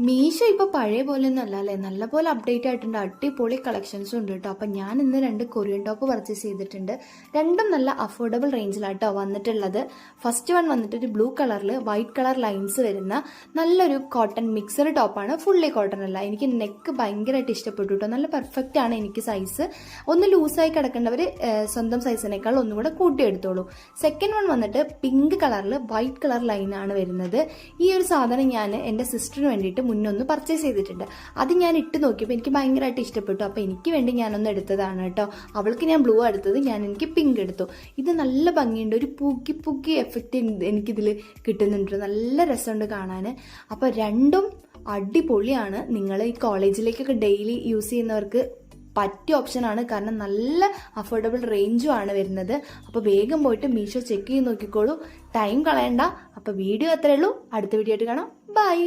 മീഷോ ഇപ്പോൾ പഴയ പോലെയൊന്നും അല്ല അല്ലേ, നല്ലപോലെ അപ്ഡേറ്റ് ആയിട്ടുണ്ട്. അടിപൊളി കളക്ഷൻസും ഉണ്ട് കേട്ടോ. അപ്പം ഞാൻ ഇന്ന് 2 കൊറിയൻ ടോപ്പ് പർച്ചേസ് ചെയ്തിട്ടുണ്ട്. രണ്ടും നല്ല അഫോർഡബിൾ റേഞ്ചിലാട്ടോ വന്നിട്ടുള്ളത്. ഫസ്റ്റ് വൺ വന്നിട്ട് ഒരു ബ്ലൂ കളറിൽ വൈറ്റ് കളർ ലൈൻസ് വരുന്ന നല്ലൊരു കോട്ടൺ മിക്സർ ടോപ്പാണ്. ഫുള്ളി കോട്ടൺ അല്ല. എനിക്ക് നെക്ക് ഭയങ്കരമായിട്ട് ഇഷ്ടപ്പെട്ടു കേട്ടോ. നല്ല പെർഫെക്റ്റ് ആണ് എനിക്ക് സൈസ്. ഒന്ന് ലൂസായി കിടക്കേണ്ടവർ സ്വന്തം സൈസിനേക്കാൾ ഒന്നുകൂടെ കൂട്ടിയെടുത്തോളൂ. സെക്കൻഡ് വൺ വന്നിട്ട് പിങ്ക് കളറിൽ വൈറ്റ് കളർ ലൈനാണ് വരുന്നത്. ഈ ഒരു സാധനം ഞാൻ എൻ്റെ സിസ്റ്ററിന് വേണ്ടിയിട്ട് മുന്നൊന്ന് പർച്ചേസ് ചെയ്തിട്ടുണ്ട്. അത് ഞാൻ ഇട്ട് നോക്കിയപ്പോൾ എനിക്ക് ഭയങ്കരമായിട്ട് ഇഷ്ടപ്പെട്ടു. അപ്പോൾ എനിക്ക് വേണ്ടി ഞാനൊന്ന് എടുത്തതാണ് കേട്ടോ. അവൾക്ക് ഞാൻ ബ്ലൂ എടുത്തത്, എനിക്ക് പിങ്ക് എടുത്തു. ഇത് നല്ല ഭംഗിയുണ്ട്. ഒരു പൂക്കി പൂക്കി എഫക്റ്റ് എനിക്കിതിൽ കിട്ടുന്നുണ്ട്. നല്ല രസമുണ്ട് കാണാൻ. അപ്പോൾ രണ്ടും അടിപൊളിയാണ്. നിങ്ങൾ ഈ കോളേജിലേക്കൊക്കെ ഡെയിലി യൂസ് ചെയ്യുന്നവർക്ക് പറ്റിയ ഓപ്ഷനാണ്. കാരണം നല്ല അഫോർഡബിൾ റേഞ്ചും ആണ് വരുന്നത്. അപ്പോൾ വേഗം പോയിട്ട് മീഷോ ചെക്ക് ചെയ്ത് നോക്കിക്കോളൂ. ടൈം കളയണ്ട. അപ്പോൾ വീഡിയോ അത്രയേ ഉള്ളൂ. അടുത്ത വീഡിയോ ആയിട്ട് കാണാം. ബൈ.